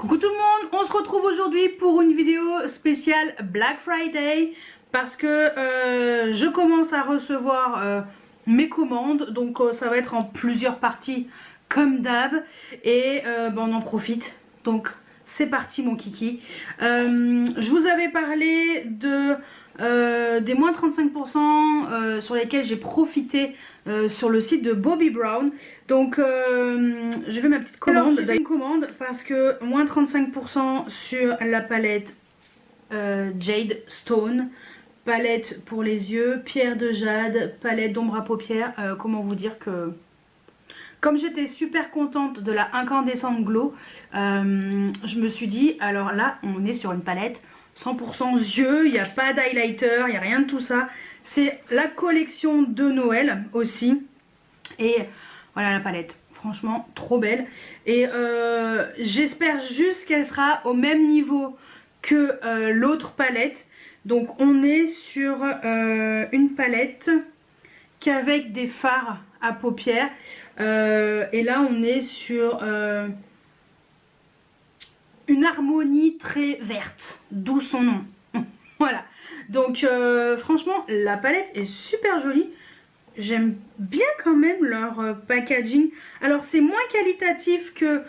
Coucou tout le monde, on se retrouve aujourd'hui pour une vidéo spéciale Black Friday parce que je commence à recevoir mes commandes, donc ça va être en plusieurs parties comme d'hab et on en profite, donc c'est parti mon kiki. Je vous avais parlé de des moins 35% sur lesquels j'ai profité sur le site de Bobbi Brown. Donc j'ai fait ma petite commande. J'ai fait une commande parce que moins 35% sur la palette Jade Stone, palette pour les yeux, pierre de jade, palette d'ombre à paupières. Comment vous dire que comme j'étais super contente de la incandescente glow, je me suis dit alors là on est sur une palette 100% yeux, il n'y a pas d'highlighter, il n'y a rien de tout ça. C'est la collection de Noël aussi. Et voilà la palette, franchement trop belle. Et j'espère juste qu'elle sera au même niveau que l'autre palette. Donc on est sur une palette qu'avec des fards à paupières. Et là on est sur une harmonie très verte, d'où son nom. Voilà, donc franchement la palette est super jolie. J'aime bien quand même leur packaging. Alors c'est moins qualitatif que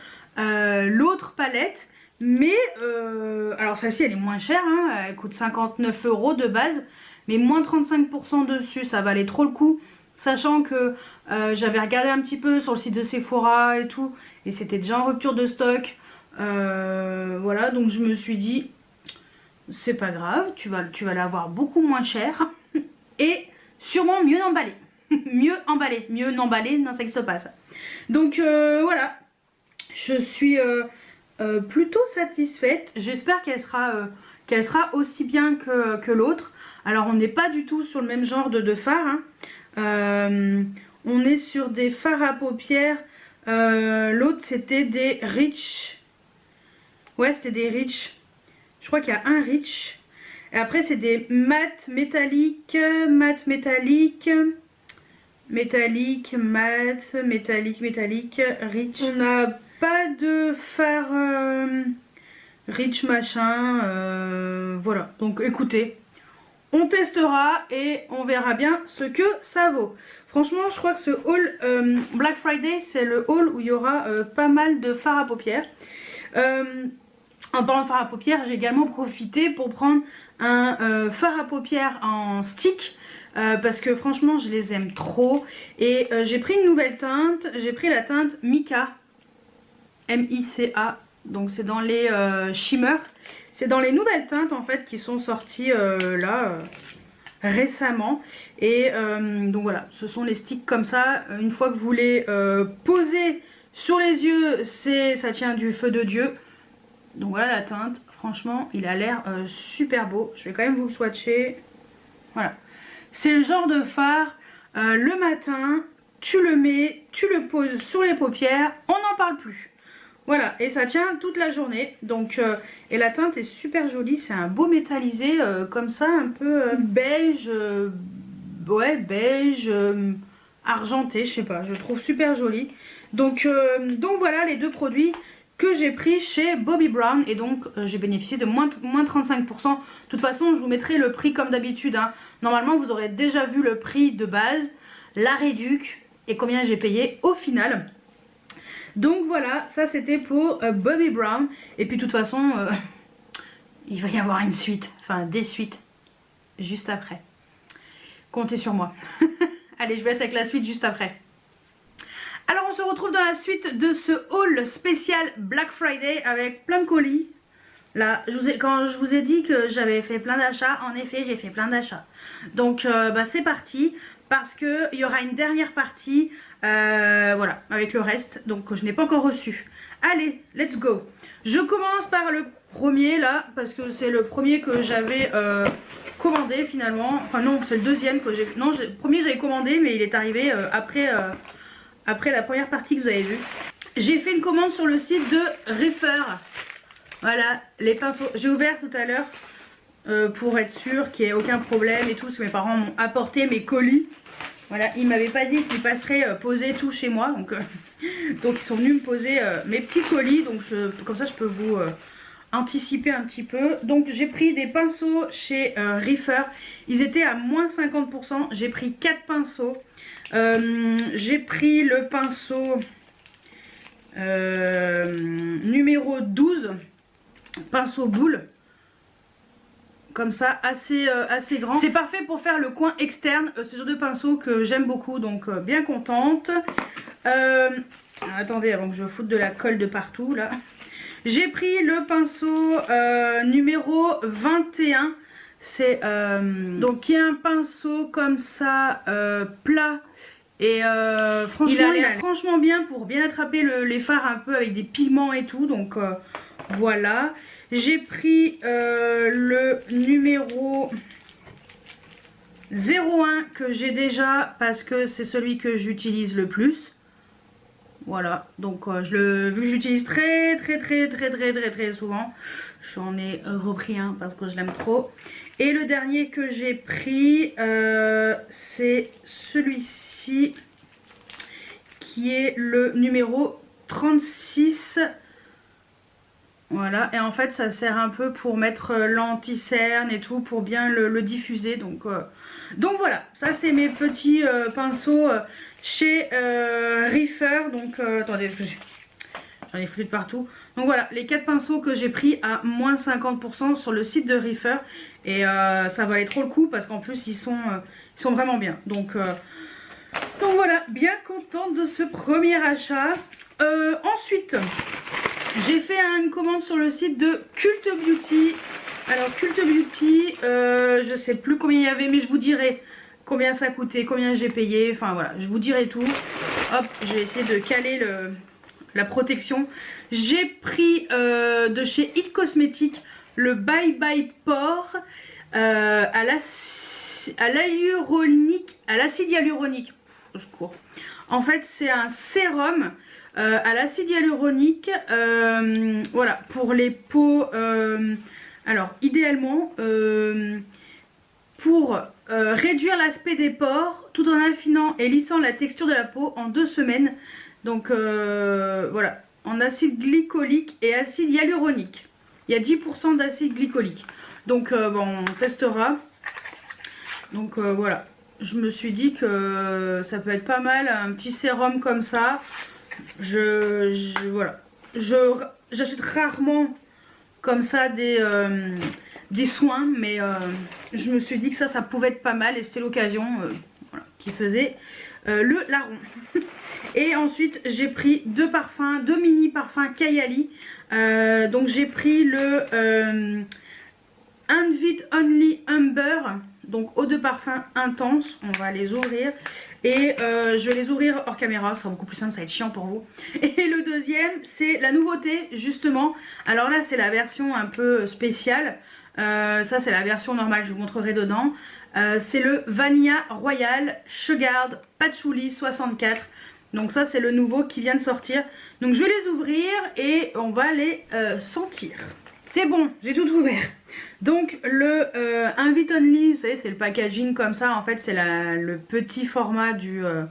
l'autre palette, mais alors celle-ci elle est moins chère, hein, elle coûte 59 € de base, mais moins 35% dessus, ça valait trop le coup. Sachant que j'avais regardé un petit peu sur le site de Sephora et tout, et c'était déjà en rupture de stock. Voilà, donc je me suis dit c'est pas grave, tu vas l'avoir beaucoup moins cher et sûrement mieux emballé. mieux n'emballé, non ça n'existe pas ça. Donc voilà, je suis plutôt satisfaite. J'espère qu'elle sera aussi bien que l'autre. Alors on n'est pas du tout sur le même genre de fard, hein. On est sur des fards à paupières. L'autre c'était des Rich. Ouais, c'était des Rich. Je crois qu'il y a un Rich. Et après c'est des mat métalliques, mat métallique, métallique, mat, métallique, Rich. On n'a pas de fard Rich machin. Voilà, donc écoutez, on testera et on verra bien ce que ça vaut. Franchement, je crois que ce haul Black Friday, c'est le haul où il y aura pas mal de fards à paupières. En parlant de fard à paupières, j'ai également profité pour prendre un fard à paupières en stick. Parce que franchement, je les aime trop. Et j'ai pris une nouvelle teinte. J'ai pris la teinte Mica. M-I-C-A. Donc c'est dans les shimmer. C'est dans les nouvelles teintes en fait qui sont sorties là récemment. Et donc voilà, ce sont les sticks comme ça. Une fois que vous les posez sur les yeux, ça tient du feu de Dieu. Donc voilà la teinte, franchement il a l'air super beau. Je vais quand même vous le swatcher. Voilà, c'est le genre de fard le matin, tu le mets, tu le poses sur les paupières, on n'en parle plus. Voilà, et ça tient toute la journée. Donc et la teinte est super jolie, c'est un beau métallisé comme ça, un peu beige, ouais beige, argenté, je sais pas, je trouve super joli. Donc voilà les deux produits que j'ai pris chez Bobbi Brown et donc j'ai bénéficié de moins 35%. De toute façon je vous mettrai le prix comme d'habitude, hein. Normalement vous aurez déjà vu le prix de base, la réduc et combien j'ai payé au final. Donc voilà, ça c'était pour Bobbi Brown. Et puis de toute façon il va y avoir une suite, enfin des suites juste après. Comptez sur moi. Allez, je vous laisse avec la suite juste après. Alors on se retrouve dans la suite de ce haul spécial Black Friday avec plein de colis. Là, quand je vous ai dit que j'avais fait plein d'achats, en effet j'ai fait plein d'achats. Donc c'est parti parce qu'il y aura une dernière partie, voilà, avec le reste, donc que je n'ai pas encore reçu. Allez, let's go. Je commence par le premier là, parce que c'est le premier que j'avais commandé finalement. Enfin non, c'est le deuxième que j'ai... Non, le premier j'avais commandé mais il est arrivé après la première partie que vous avez vue. J'ai fait une commande sur le site de Reefer. Voilà, les pinceaux. J'ai ouvert tout à l'heure pour être sûr qu'il n'y ait aucun problème et tout, parce que mes parents m'ont apporté mes colis. Voilà, ils m'avaient pas dit qu'ils passeraient poser tout chez moi. Donc, donc ils sont venus me poser mes petits colis. Donc comme ça je peux vous anticiper un petit peu. Donc j'ai pris des pinceaux chez Reefer. Ils étaient à moins 50%. J'ai pris 4 pinceaux. J'ai pris le pinceau numéro 12. Pinceau boule. Comme ça, assez grand. C'est parfait pour faire le coin externe. Ce genre de pinceau que j'aime beaucoup. Donc bien contente. Attendez, avant que je foute de la colle de partout là. J'ai pris le pinceau numéro 21. C'est donc il y a un pinceau comme ça plat. Et franchement, il a l'air franchement bien pour bien attraper les fards un peu avec des pigments et tout. Donc voilà. J'ai pris le numéro 01 que j'ai déjà parce que c'est celui que j'utilise le plus. Voilà, donc vu que j'utilise très souvent, j'en ai repris un parce que je l'aime trop. Et le dernier que j'ai pris, c'est celui-ci qui est le numéro 36. Voilà, et en fait ça sert un peu pour mettre l'anti-cerne et tout, pour bien le diffuser. Donc voilà, ça c'est mes petits pinceaux chez Reefer. Donc attendez, j'en ai foutu de partout. Donc voilà, les 4 pinceaux que j'ai pris à moins 50% sur le site de Reefer. Et ça valait trop le coup parce qu'en plus ils sont vraiment bien. Donc voilà, bien contente de ce premier achat. Ensuite, j'ai fait une commande sur le site de Cult Beauty. Alors Cult Beauty, je sais plus combien il y avait, mais je vous dirai combien ça coûtait, combien j'ai payé. Enfin voilà, je vous dirai tout. Hop, je vais essayer de caler la protection. J'ai pris de chez It Cosmetics le Bye Bye Pore à l'acide hyaluronique. Au secours. En fait, c'est un sérum à l'acide hyaluronique, voilà, pour les peaux, alors idéalement pour réduire l'aspect des pores tout en affinant et lissant la texture de la peau en 2 semaines. Donc voilà, en acide glycolique et acide hyaluronique. Il y a 10% d'acide glycolique. Donc bon, on testera. Donc voilà, je me suis dit que ça peut être pas mal, un petit sérum comme ça. Voilà, j'achète rarement comme ça des soins, mais je me suis dit que ça pouvait être pas mal et c'était l'occasion voilà, qui faisait le larron. Et ensuite j'ai pris 2 parfums, 2 mini parfums Kayali. Donc j'ai pris le Invite Only Amber, donc eau de parfum intense. On va les ouvrir et je vais les ouvrir hors caméra, ça sera beaucoup plus simple, ça va être chiant pour vous. Et le deuxième, c'est la nouveauté justement. Alors là c'est la version un peu spéciale, ça c'est la version normale, je vous montrerai dedans. C'est le Vanilla Royal Sugar Patchouli 64. Donc ça c'est le nouveau qui vient de sortir. Donc je vais les ouvrir et on va les sentir. C'est bon, j'ai tout ouvert. Donc le Invite Only, vous savez, c'est le packaging comme ça. En fait, c'est le petit format de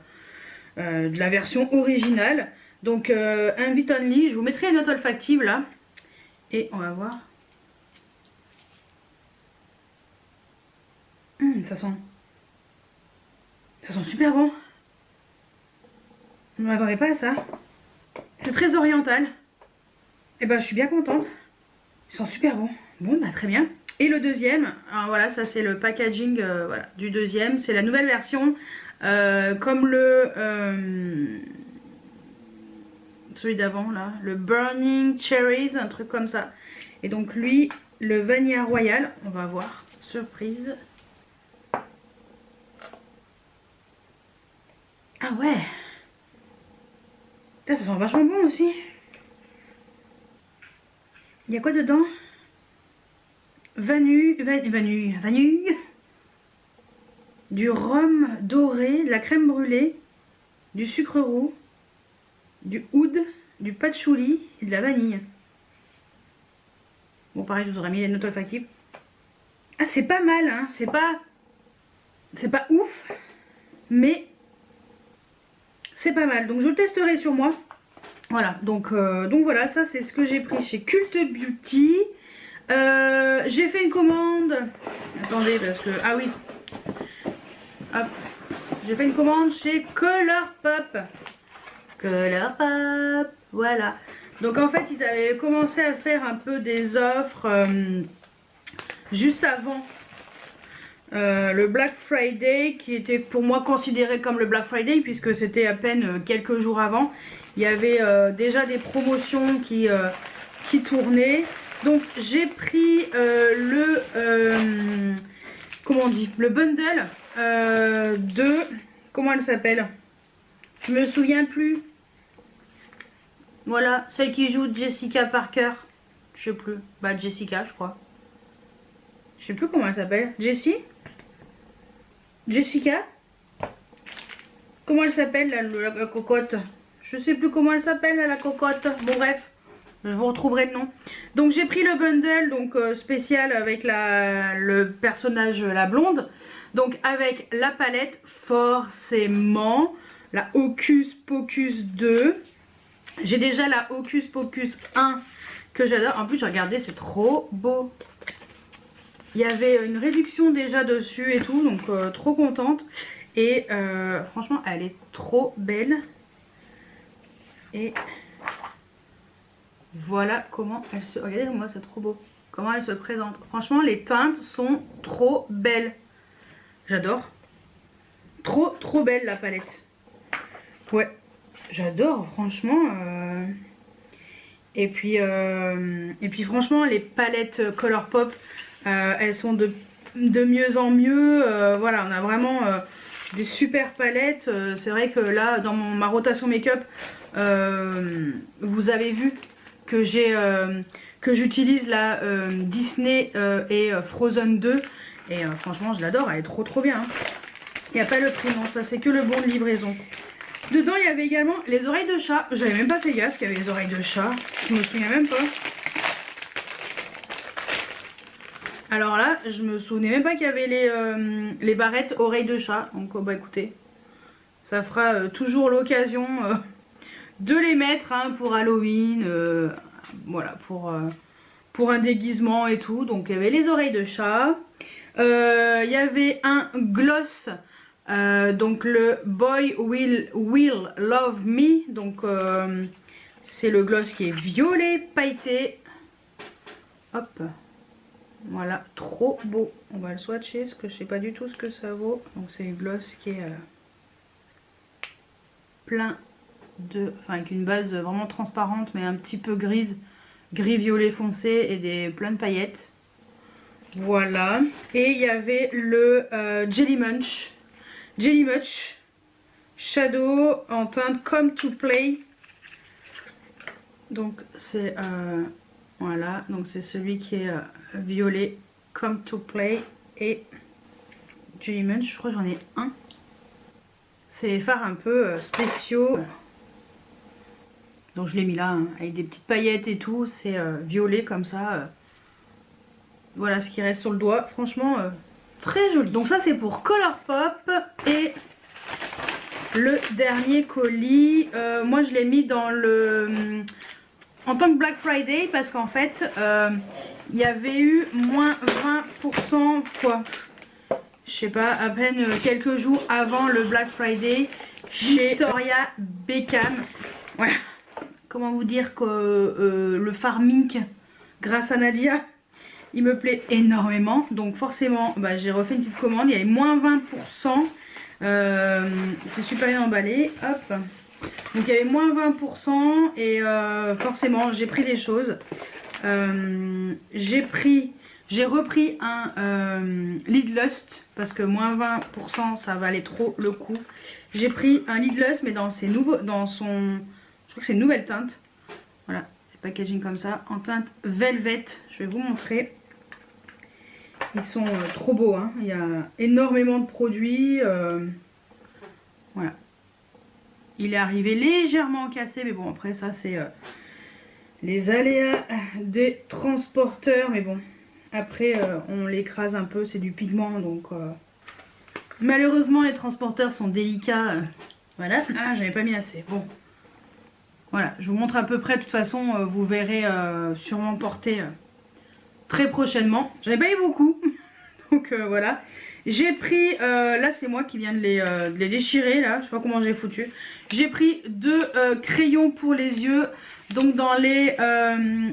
la version originale. Donc Invite Only, je vous mettrai une note olfactive là. Et on va voir. Ça sent super bon. Je ne m'attendais pas à ça. C'est très oriental. Et ben je suis bien contente. Ils sont super bons. Bon bah très bien. Et le deuxième, alors voilà, ça c'est le packaging voilà, du deuxième. C'est la nouvelle version. Comme celui d'avant là. Le Burning Cherries, un truc comme ça. Et donc lui, le Vanilla Royal. On va voir. Surprise. Ah ouais. Ça sent vachement bon aussi. Il y a quoi dedans? Vanille, du rhum doré, de la crème brûlée, du sucre roux, du oud, du patchouli et de la vanille. Bon pareil, je vous aurais mis les notes olfactives. Ah c'est pas mal, hein, c'est pas ouf, mais c'est pas mal. Donc je le testerai sur moi. Voilà, donc voilà, ça c'est ce que j'ai pris chez Cult Beauty. J'ai fait une commande. Attendez, parce que... Ah oui. Hop. J'ai fait une commande chez Colourpop. Colourpop, voilà. Donc en fait, ils avaient commencé à faire un peu des offres juste avant le Black Friday, qui était pour moi considéré comme le Black Friday, puisque c'était à peine quelques jours avant. Il y avait déjà des promotions qui tournaient. Donc j'ai pris comment on dit, le bundle de... Comment elle s'appelle? Je me souviens plus. Voilà, celle qui joue Jessica Parker. Je sais plus. Bah Jessica, je crois. Je sais plus comment elle s'appelle. Jessie? Jessica? Comment elle s'appelle la cocotte? Je sais plus comment elle s'appelle la cocotte. Bon bref, je vous retrouverai le nom. Donc j'ai pris le bundle donc spécial avec le personnage la blonde. Donc avec la palette forcément la Hocus Pocus 2. J'ai déjà la Hocus Pocus 1 que j'adore. En plus j'ai regardé, c'est trop beau. Il y avait une réduction déjà dessus et tout, donc trop contente. Et franchement elle est trop belle. Et voilà comment elle se... Regardez-moi, c'est trop beau. Comment elle se présente. Franchement les teintes sont trop belles. J'adore. Trop belle la palette. Ouais, j'adore franchement. Et puis franchement les palettes Colourpop, elles sont de mieux en mieux. Voilà, on a vraiment des super palettes. C'est vrai que là dans ma rotation make-up, vous avez vu que j'utilise la Disney et Frozen 2. Et franchement je l'adore, elle est trop bien. Hein. Il n'y a pas le prix, non, ça c'est que le bon de livraison. Dedans il y avait également les oreilles de chat. J'avais même pas fait gaffe qu'il y avait les oreilles de chat. Je me souviens même pas. Alors là, je me souvenais même pas qu'il y avait les barrettes oreilles de chat. Donc bah écoutez, ça fera toujours l'occasion de les mettre hein, pour Halloween. Voilà, pour un déguisement et tout. Donc il y avait les oreilles de chat. Il y avait un gloss. Donc le Boy Will Love Me. Donc c'est le gloss qui est violet pailleté. Hop. Voilà, trop beau. On va le swatcher parce que je sais pas du tout ce que ça vaut. Donc c'est le gloss qui est plein de... Enfin avec une base vraiment transparente mais un petit peu grise. Gris violet foncé et plein de paillettes. Voilà. Et il y avait le Jelly Munch. Jelly Munch Shadow en teinte Come to Play. Donc c'est... voilà, donc c'est celui qui est violet, Come to Play et Jelly Munch, je crois que j'en ai un. C'est les fards un peu spéciaux. Donc je l'ai mis là, hein, avec des petites paillettes et tout, c'est violet comme ça. Voilà ce qui reste sur le doigt, franchement très joli. Donc ça c'est pour Colourpop. Et le dernier colis, moi je l'ai mis dans le... en tant que Black Friday parce qu'en fait il y avait eu moins 20% quoi, je sais pas, à peine quelques jours avant le Black Friday chez Victoria Beckham. Voilà, comment vous dire que le farming grâce à Nadia il me plaît énormément, donc forcément bah, j'ai refait une petite commande. Il y avait moins 20%, c'est super bien emballé, hop. Donc il y avait moins 20% et forcément j'ai pris des choses. J'ai repris un Lidlust parce que moins 20% ça valait trop le coup. J'ai pris un Lidlust mais dans ses nouveaux, dans son, je crois que c'est une nouvelle teinte. Voilà, packaging comme ça, en teinte Velvet. Je vais vous montrer. Ils sont trop beaux, hein. Il y a énormément de produits. Voilà. Il est arrivé légèrement cassé, mais bon, après ça c'est les aléas des transporteurs. Mais bon, après on l'écrase un peu, c'est du pigment, donc malheureusement les transporteurs sont délicats Voilà. Ah, j'avais pas mis assez. Bon. Voilà, je vous montre à peu près. De toute façon, vous verrez sûrement porter très prochainement. J'en ai pas eu beaucoup. Donc voilà. J'ai pris, là c'est moi qui viens de les déchirer là. Je sais pas comment j'ai foutu. J'ai pris 2 crayons pour les yeux. Donc dans les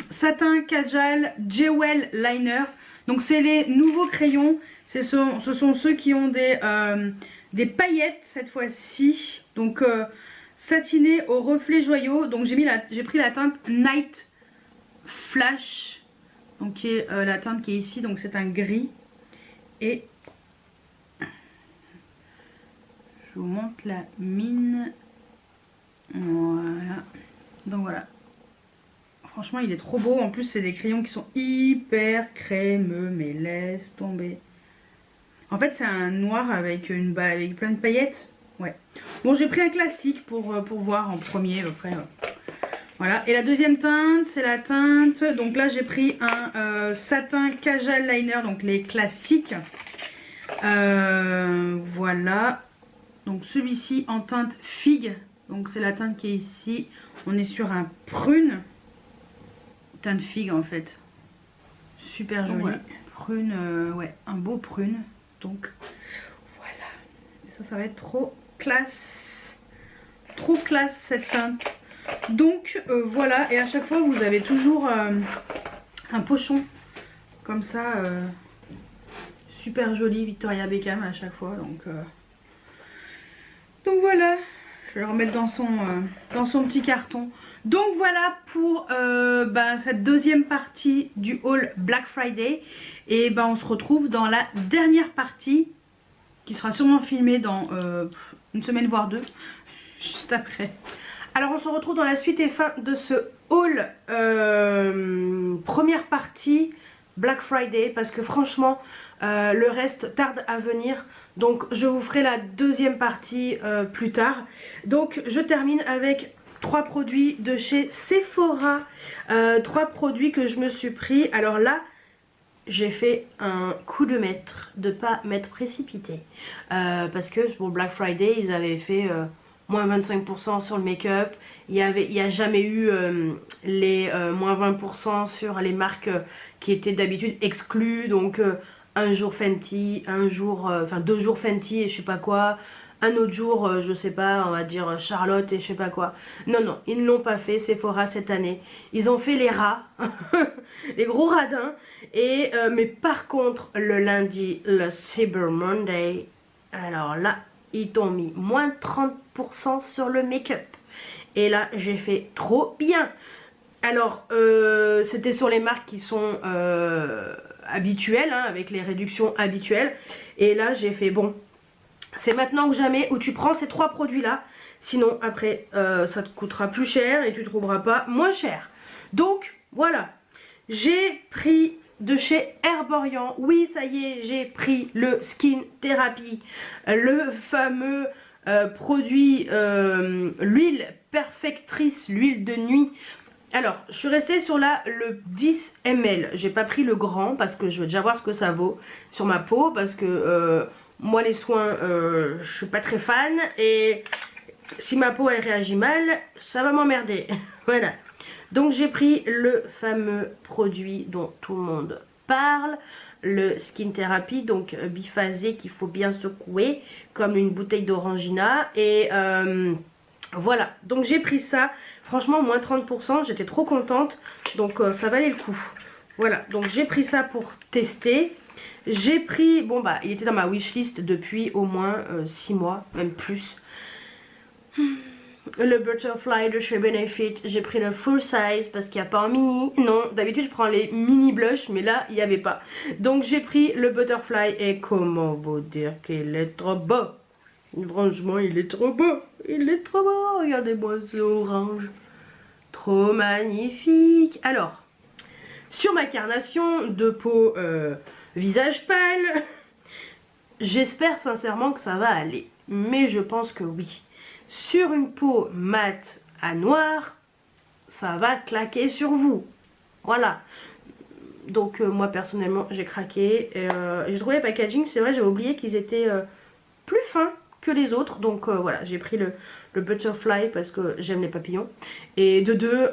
Satin Kajal Jewel Liner. Donc c'est les nouveaux crayons. Ce sont ceux qui ont des paillettes cette fois-ci. Donc satiné au reflet joyau. Donc j'ai pris la teinte Night Flash. Donc qui est la teinte qui est ici. Donc c'est un gris. Et je vous montre la mine. Voilà. Donc voilà. Franchement il est trop beau. En plus c'est des crayons qui sont hyper crémeux. Mais laisse tomber. En fait c'est un noir avec plein de paillettes. Ouais. Bon j'ai pris un classique pour voir en premier après. Voilà. Et la deuxième teinte c'est la teinte. Donc là j'ai pris un satin Kajal Liner. Donc les classiques. Voilà. Donc celui-ci en teinte figue. Donc c'est la teinte qui est ici. On est sur un prune. Teinte figue en fait. Super joli. Ouais. Prune, ouais, un beau prune. Donc voilà. Et ça va être trop classe. Trop classe cette teinte. Donc voilà. Et à chaque fois vous avez toujours un pochon. Comme ça. Super joli Victoria Beckham à chaque fois. Donc voilà. Je vais le remettre dans son petit carton. Donc voilà pour cette deuxième partie du haul Black Friday. Et on se retrouve dans la dernière partie qui sera sûrement filmée dans une semaine voire 2. Juste après. Alors on se retrouve dans la suite et fin de ce haul première partie Black Friday. Parce que franchement le reste tarde à venir. Donc je vous ferai la deuxième partie plus tard. Donc je termine avec 3 produits de chez Sephora. 3 produits que je me suis pris. Alors là j'ai fait un coup de maître de pas m'être précipité. Parce que pour Black Friday ils avaient fait moins 25% sur le make-up. Il y a jamais eu les moins 20% sur les marques qui étaient d'habitude exclues. Donc un jour Fenty, un jour, 2 jours Fenty et je sais pas quoi. Un autre jour, je sais pas, on va dire Charlotte et je sais pas quoi. Non, non, ils ne l'ont pas fait, Sephora cette année. Ils ont fait les rats, les gros radins. Et, mais par contre, le lundi, le Cyber Monday, alors là, ils t'ont mis moins 30% sur le make-up. Et là, j'ai fait trop bien. Alors, c'était sur les marques qui sont habituelles, hein, avec les réductions habituelles. Et là, j'ai fait bon. C'est maintenant ou jamais où tu prends ces 3 produits là. Sinon après ça te coûtera plus cher et tu ne trouveras pas moins cher. Donc voilà. J'ai pris de chez Herborian. Oui ça y est, j'ai pris le Skin Therapy. Le fameux produit, l'huile perfectrice, l'huile de nuit. Alors je suis restée sur le 10 ml. J'ai pas pris le grand parce que je veux déjà voir ce que ça vaut sur ma peau. Parce que moi les soins je suis pas très fan et si ma peau elle réagit mal ça va m'emmerder. Voilà, donc j'ai pris le fameux produit dont tout le monde parle, le Skin Therapy, donc biphasé qu'il faut bien secouer comme une bouteille d'orangina. Et voilà, donc j'ai pris ça, franchement moins 30%, j'étais trop contente, donc ça valait le coup. Voilà, donc j'ai pris ça pour tester. J'ai pris, bon bah il était dans ma wishlist depuis au moins 6 mois, même plus. Le Butterfly de chez Benefit, j'ai pris le full size parce qu'il n'y a pas en mini. Non, d'habitude je prends les mini blush, mais là il n'y avait pas. Donc j'ai pris le Butterfly et comment vous dire qu'il est trop beau. Franchement il est trop beau, il est trop beau. Regardez-moi ce orange, trop magnifique. Alors, sur ma carnation de peau visage pâle, j'espère sincèrement que ça va aller, mais je pense que oui. Sur une peau mate à noir, ça va claquer sur vous. Voilà. Donc moi personnellement j'ai craqué. J'ai trouvé le packaging, c'est vrai, j'ai oublié qu'ils étaient plus fins que les autres. Donc voilà, j'ai pris le Butterfly parce que j'aime les papillons. Et de deux,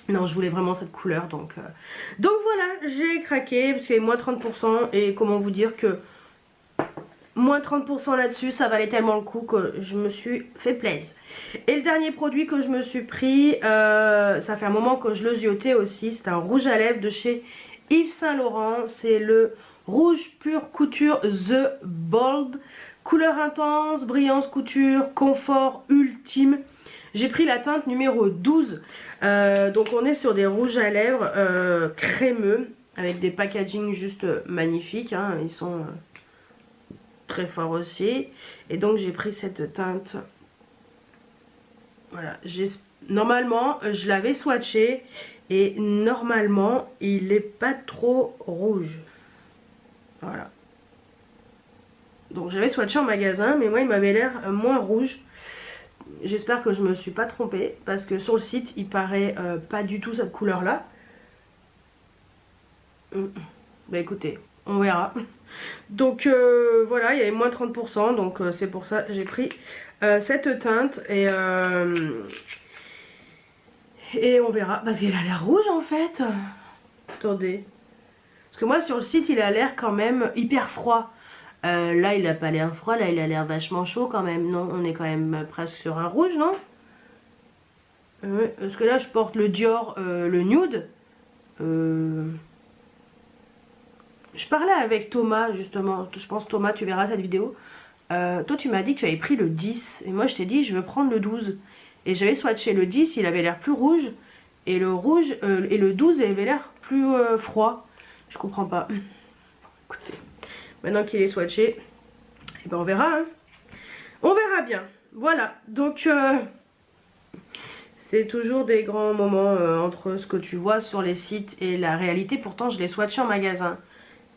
non, je voulais vraiment cette couleur. Donc voilà, j'ai craqué parce qu'il y avait moins 30%. Et comment vous dire que moins 30% là-dessus, ça valait tellement le coup que je me suis fait plaisir. Et le dernier produit que je me suis pris, ça fait un moment que je le ziotais aussi. C'est un rouge à lèvres de chez Yves Saint Laurent. C'est le Rouge Pure Couture The Bold. Couleur intense, brillance couture, confort ultime. J'ai pris la teinte numéro 12. Donc on est sur des rouges à lèvres crémeux. Avec des packaging juste magnifiques. Hein. Ils sont très forts aussi. Et donc j'ai pris cette teinte. Voilà. Normalement, je l'avais swatché. Et normalement, il n'est pas trop rouge. Voilà. Donc j'avais swatché en magasin, mais moi il m'avait l'air moins rouge. J'espère que je me suis pas trompée, parce que sur le site il paraît pas du tout cette couleur là. Bah écoutez, on verra. Donc voilà, il y avait moins 30%, donc c'est pour ça que j'ai pris cette teinte et on verra, parce qu'il a l'air rouge en fait. Attendez. Parce que moi sur le site il a l'air quand même hyper froid. Là il a pas l'air froid, là il a l'air vachement chaud quand même. Non, on est quand même presque sur un rouge, non? Parce que là je porte le Dior, le nude. Je parlais avec Thomas justement, je pense Thomas tu verras cette vidéo. Toi tu m'as dit que tu avais pris le 10 et moi je t'ai dit je veux prendre le 12. Et j'avais swatché le 10, il avait l'air plus rouge. Et le rouge et le 12 il avait l'air plus froid. Je comprends pas. Écoutez. Maintenant qu'il est swatché, eh ben on verra. Hein. On verra bien. Voilà. Donc, c'est toujours des grands moments entre ce que tu vois sur les sites et la réalité. Pourtant, je l'ai swatché en magasin.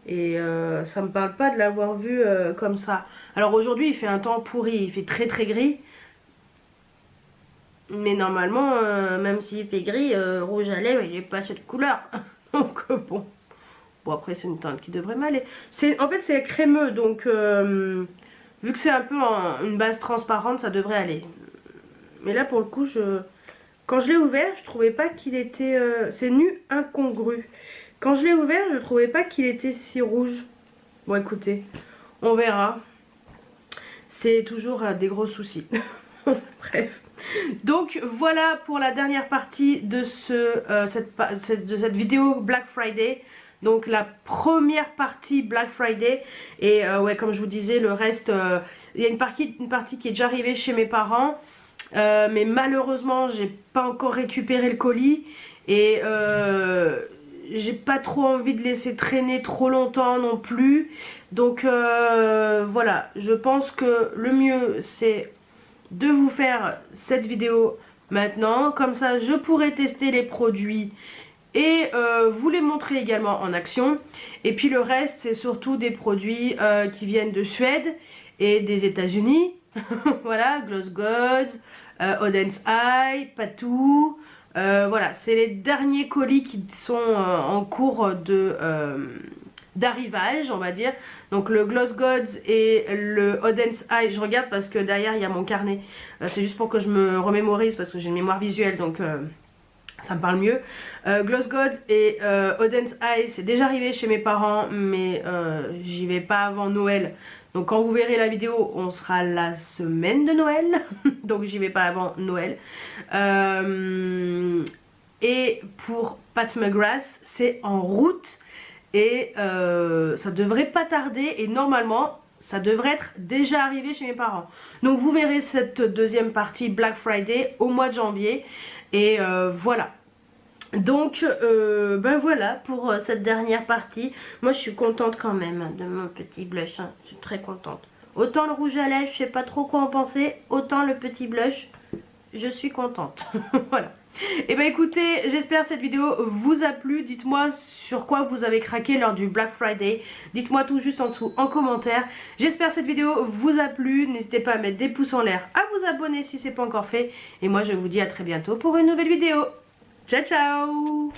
Et ça me parle pas de l'avoir vu comme ça. Alors aujourd'hui, il fait un temps pourri. Il fait très très gris. Mais normalement, même s'il fait gris, rouge à lèvres, il n'est pas cette couleur. Donc bon. Bon après c'est une teinte qui devrait m'aller. En fait c'est crémeux donc vu que c'est un peu une base transparente ça devrait aller. Mais là pour le coup quand je l'ai ouvert je trouvais pas qu'il était... c'est nu incongru. Quand je l'ai ouvert je trouvais pas qu'il était si rouge. Bon écoutez, on verra. C'est toujours des gros soucis. Bref. Donc voilà pour la dernière partie de cette vidéo Black Friday. Donc la première partie Black Friday. Et ouais comme je vous disais le reste, il y a une partie qui est déjà arrivée chez mes parents. Mais malheureusement j'ai pas encore récupéré le colis. Et j'ai pas trop envie de laisser traîner trop longtemps non plus. Donc voilà, je pense que le mieux c'est de vous faire cette vidéo maintenant. Comme ça je pourrai tester les produits et vous les montrer également en action. Et puis le reste c'est surtout des produits qui viennent de Suède et des États-Unis. Voilà, Gloss Gods, Odense Eye, Patou. Voilà, c'est les derniers colis qui sont en cours d'arrivage, on va dire. Donc le Gloss Gods et le Odense Eye, je regarde parce que derrière il y a mon carnet. C'est juste pour que je me remémorise parce que j'ai une mémoire visuelle donc ça me parle mieux. Gloss Gods et Odense Eye, c'est déjà arrivé chez mes parents, mais j'y vais pas avant Noël. Donc quand vous verrez la vidéo, on sera la semaine de Noël. Donc j'y vais pas avant Noël. Et pour Pat McGrath, c'est en route. Et ça devrait pas tarder. Et normalement, ça devrait être déjà arrivé chez mes parents. Donc vous verrez cette deuxième partie Black Friday au mois de janvier. Et voilà. Donc ben voilà pour cette dernière partie. Moi je suis contente quand même de mon petit blush, hein. Je suis très contente. Autant le rouge à lèvres je sais pas trop quoi en penser, autant le petit blush je suis contente. Voilà. Et ben écoutez, j'espère que cette vidéo vous a plu. Dites-moi sur quoi vous avez craqué lors du Black Friday. Dites-moi tout juste en dessous en commentaire. J'espère que cette vidéo vous a plu. N'hésitez pas à mettre des pouces en l'air, à vous abonner si ce n'est pas encore fait. Et moi je vous dis à très bientôt pour une nouvelle vidéo. Ciao ciao.